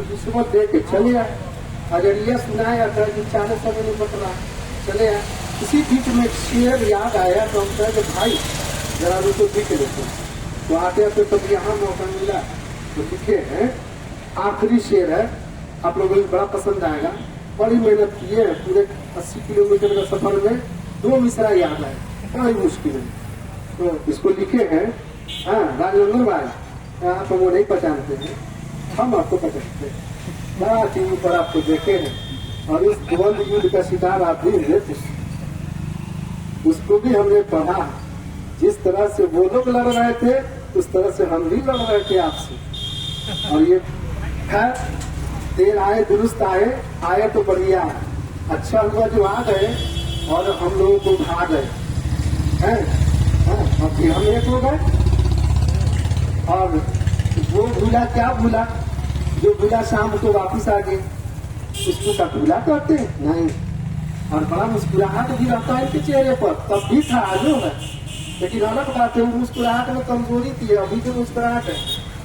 रिश्वत दे के चले आए। अजरिया सुनाया था कि 40 समय नहीं बट रहा, चले आए। इसी बीच में एक शेर याद आया तो हम कहे कि भाई जरा रुको लिख लेते। तो आते आते तब यहाँ मौका मिला तो लिखे हैं। आखिरी शेर है, आप लोगों को बड़ा पसंद आएगा। बड़ी मेहनत किए हैं, पूरे 80 किलोमीटर का सफर में 2 मिसरा याद आए, बड़ी मुश्किल है। तो इसको लिखे हैं हाँ राजनंदन भाई, आप वो नहीं पहचानते हैं, हम आपको पहचानते हैं। बड़ा टीवी पर आपको देखे हैं और इस द्वंद युद्ध का शिकार आप भी हुए थे, उसको भी हमने पढ़ा। जिस तरह से वो लोग लड़ रहे थे उस तरह से हम भी लड़ रहे थे आपसे। और ये है देर आए दुरुस्त आए तो बढ़िया, अच्छा हुआ जो आ गए और हम लोगों को उठा गए हैं। और फिर हम एक हो गए और वो भूला, क्या भूला, जो भूला शाम को वापिस आ गए, उसको का भूला कहते नहीं। और बड़ा मुस्कुराहट भी रहता है इनके चेहरे पर, तब भी था आजो है। लेकिन अलग बात है, मुस्कुराहट में कमजोरी थी, अभी जो मुस्कुराहट है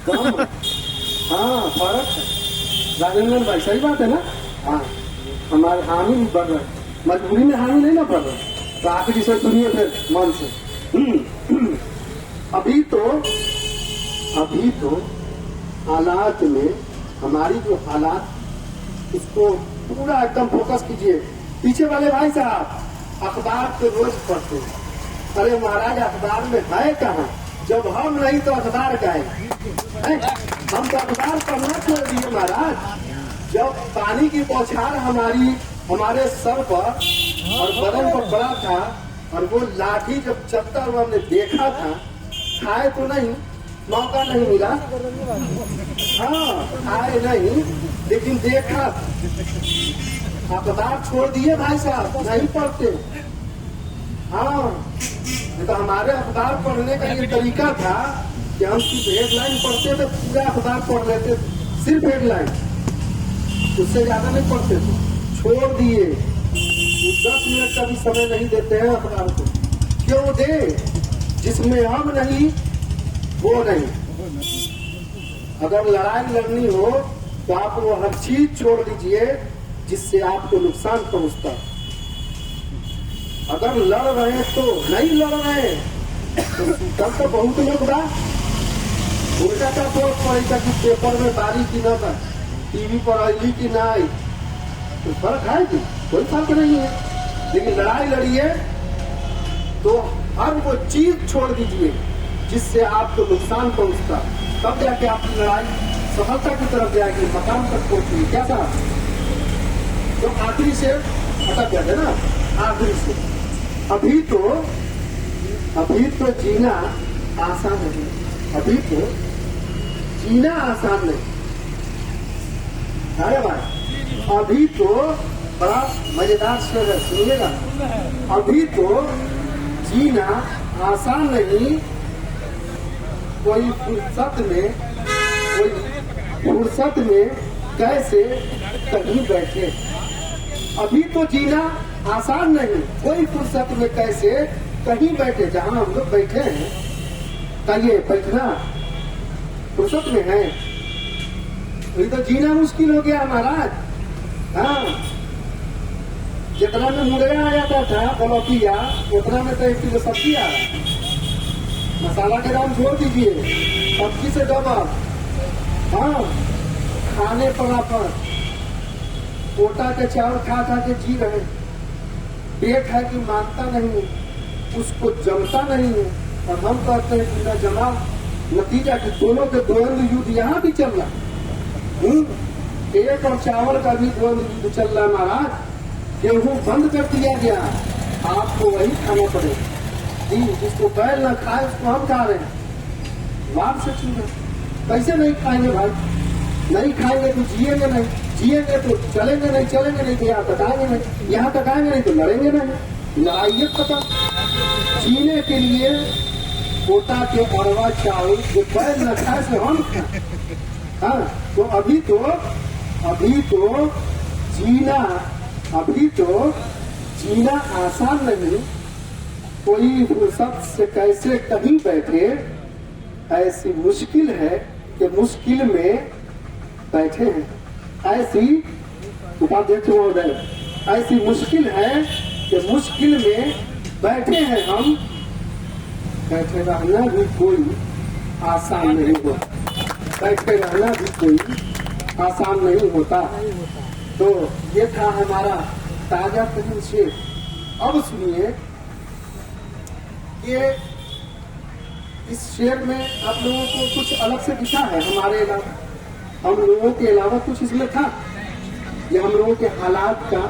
कम। हाँ फर्क है राजेंद्र भाई, सही बात है ना। हाँ हमारे हामी भी बढ़ रहे, मजबूरी में हामी नहीं ना बढ़ रहे, तो आखिरी से सुनिए फिर मन से। अभी तो हालात में हमारी जो हालात, इसको पूरा एकदम फोकस कीजिए। पीछे वाले भाई साहब अखबार तो रोज पढ़ते हैं, अरे महाराज अखबार में है कहाँ, जब हम नहीं तो अखबार का है। हम तो अखबार पढ़ना छोड़ दिए महाराज। जब पानी की बौछार हमारे सर पर और बदन पर पड़ा था और वो लाठी जब चलता हुआ हमने देखा था, खाए तो नहीं, मौका नहीं मिला, हाँ आए नहीं, लेकिन देखा। अखबार छोड़ दिए भाई साहब, नहीं पढ़ते। हाँ तो हमारे अखबार पढ़ने का ये तरीका था कि हम सिर्फ हेडलाइन पढ़ते थे, पूरा अखबार पढ़ लेते, सिर्फ हेडलाइन, उससे ज्यादा नहीं पढ़ते थे, छोड़ दिए। 10 मिनट का भी समय नहीं देते हैं अखबार को। क्यों दे, जिसमें हम नहीं वो नहीं। अगर लड़ाई लड़नी हो तो आप वो हर चीज छोड़ दीजिए जिससे आपको नुकसान पहुंचता। अगर लड़ रहे तो नहीं लड़ रहे तो तब तो बहुत लोग बा उल्टा का पोस्ट पड़ेगा कि पेपर में बारी की ना था, टीवी पर आई की ना आई, तो फर्क है कि कोई फर्क नहीं है। लेकिन लड़ाई लड़िए तो हर वो चीज छोड़ दीजिए जिससे आपको नुकसान पहुंचता, तब जाके आपकी लड़ाई सफलता की तरफ जाएगी, मकाम तक पहुंचेगी। क्या था तो आखिरी से अटक गए थे ना, आखिरी से। अभी तो जीना आसान नहीं, अभी तो जीना आसान नहीं। अरे भाई अभी तो बड़ा मजेदार शेर है, सुनिएगा। अभी तो जीना आसान नहीं, कोई फुर्सत में कैसे कहीं बैठे। अभी तो जीना आसान नहीं, कोई फुर्सत में कैसे कहीं बैठे। जहाँ हम लोग बैठे हैं कहिए बैठना फुर्सत में है, ये तो जीना मुश्किल हो गया महाराज। हाँ जितना में मुर्गा आ जाता था बलौतिया, उतना में तो 1 किलो सब्जी आ रहा। मसाला के दाम छोड़ दीजिए, सब्जी से डबल। हाँ खाने पर कोटा के चावल खा के जी रहे, पेट है कि मानता नहीं, उसको जमता नहीं है। और हम कहते हैं कि न जमा, नतीजा कि दोनों के द्वंद्व युद्ध यहाँ भी चल रहा। पेट और चावल का भी द्वंद्व युद्ध चल रहा है महाराज। गेहूं बंद कर दिया गया, आपको वही खाना पड़ेगा। जिसको बैल न खाए उसको हम खा रहे हैं। वाद से चुना कैसे नहीं खाएंगे भाई, नहीं खाएंगे तो जिएंगे नहीं, जिएंगे तो चलेंगे नहीं, चलेंगे नहीं तो यहाँ तक आएंगे नहीं, यहाँ तक आएंगे नहीं तो लड़ेंगे नहीं। लड़ाई खत्म। जीने के लिए कोटा के अरवा चावल जो बैल न खाए से हम खाए। हाँ तो अभी तो जीना आसान नहीं, कोई फुर्सत से कैसे कहीं बैठे। ऐसी मुश्किल है कि मुश्किल में बैठे हैं। ऐसी उपाध्यक्ष महोदय, ऐसी मुश्किल है कि मुश्किल में बैठे हैं हम, बैठे रहना भी कोई आसान नहीं होता, बैठे रहना भी कोई आसान नहीं होता। तो ये था हमारा ताजा तरीन शेर। अब सुनिए कि इस शेर में आप लोगों को कुछ अलग से दिखा है हमारे अलावा, हम लोगों के अलावा कुछ इसमें था। ये हम लोगों के हालात का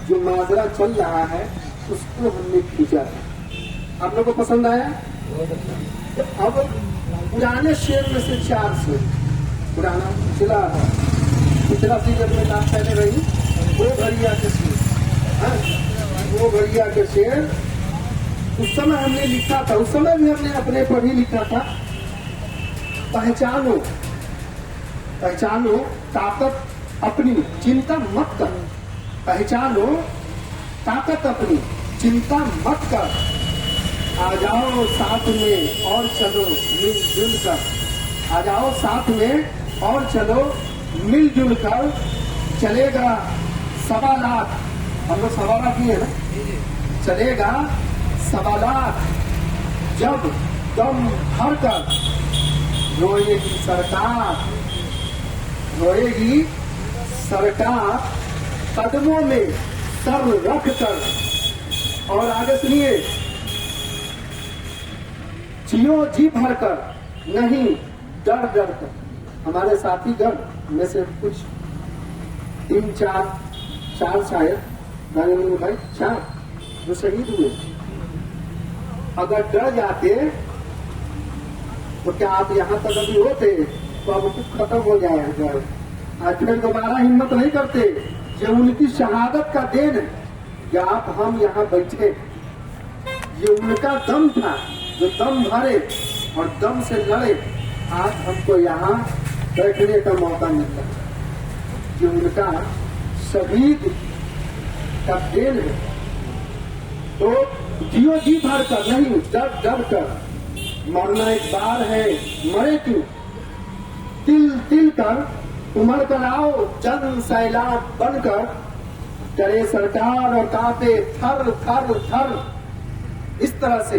जो माजरा चल रहा है उसको हमने खींचा था। आप लोगों को पसंद आया? तो अब पुराने शेर में से 4 शेर, पुराना पिछला सीजन में आप पहले रही वो घड़िया के शेर, वो घड़िया के शेर उस समय हमने लिखा था, उस समय भी हमने अपने पर ही लिखा था। पहचानो पहचानो ताकत अपनी, चिंता मत कर। पहचानो ताकत अपनी, चिंता मत कर। आ जाओ साथ में और चलो मिलजुल कर, आ जाओ साथ में और चलो मिलजुल कर। चलेगा 1.25 लाख, हम लोग 1.25 लाख ही है ना, चलेगा 1.25 लाख जब दम भर कर। रोएगी सरकार, रोएगी सरकार कदमों में सर रख कर। और आगे सुनिए, जियो जी भर कर, नहीं डर डर कर। हमारे साथी गण में से कुछ 3-4 शायद राजेंद्र भाई 4 जो शहीद हुए, अगर डर जाते तो क्या आप यहाँ तक अभी होते? तो अब कुछ खत्म हो जाएगा। आज फिर दोबारा हिम्मत नहीं करते। ये उनकी शहादत का देन है कि आप हम यहाँ बैठे। ये उनका दम था जो दम भरे और दम से लड़े। आज हमको यहाँ बैठने का मौका मिलता है। ये उनका शहीद का देन है। तो जियो जी भर कर, नहीं डर डर कर। मरना एक बार है, मरे क्यों? तिल तिल कर उमड़ कर आओ, जन सैलाब बनकर। डरे सरकार और कांपे थर थर थर। इस तरह से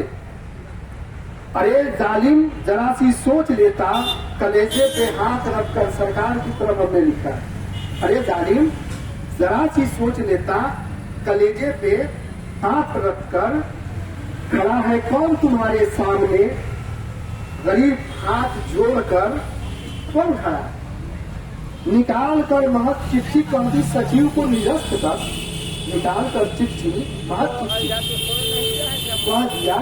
अरे जालिम जरा सी सोच लेता, कलेजे पे हाथ रखकर। सरकार की तरफ हमने लिखा है, अरे जालिम जरा सी सोच लेता, कलेजे पे हाथ रखकर। खड़ा है कौन तुम्हारे सामने, गरीब हाथ जोड़कर कौन खड़ा? निकाल कर महत चिट्ठी कह दी सचिव को निरस्त कर। निकाल कर चिट्ठी महत चिट्ठी कह दिया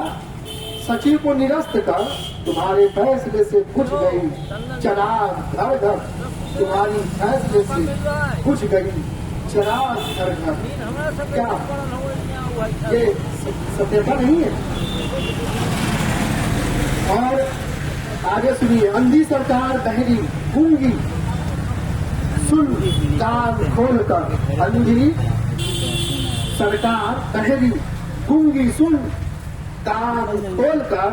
सचिव को निरस्त कर। तुम्हारे फैसले से बुझ गई चराग घर घर, तुम्हारी फैसले से बुझ गई चराग घर घर। क्या ये सत्यता नहीं है? और आगे सुनिए, अंधी सरकार बहरी गूंगी, सुन कान खोल कर। अंधी सरकार बहरी गूंगी, सुन कान खोल कर।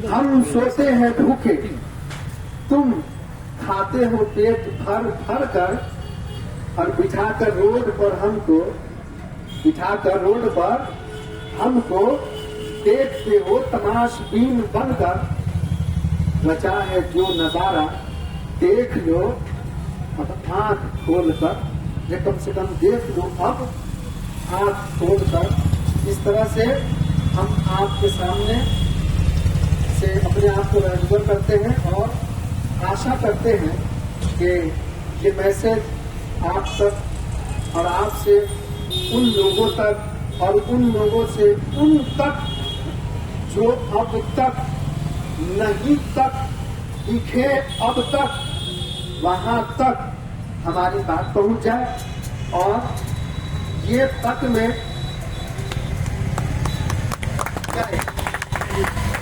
हम सोते हैं भूखे, तुम खाते हो पेट भर भर कर। और बिठाकर रोड पर हमको, बिठाकर रोड पर हमको देखते हो तमाशबीन बनकर। बचा है जो नजारा देख लो अब आंख खोल कर। ये कम से कम देख लो अब आंख खोल कर। इस तरह से हम आपके सामने से अपने आप को रेगुलर करते हैं और आशा करते हैं कि ये मैसेज आप तक और आपसे उन लोगों तक और उन लोगों से उन तक जो अब तक नहीं तक दिखे, अब तक वहां तक हमारी बात पहुंच जाए। और ये तक में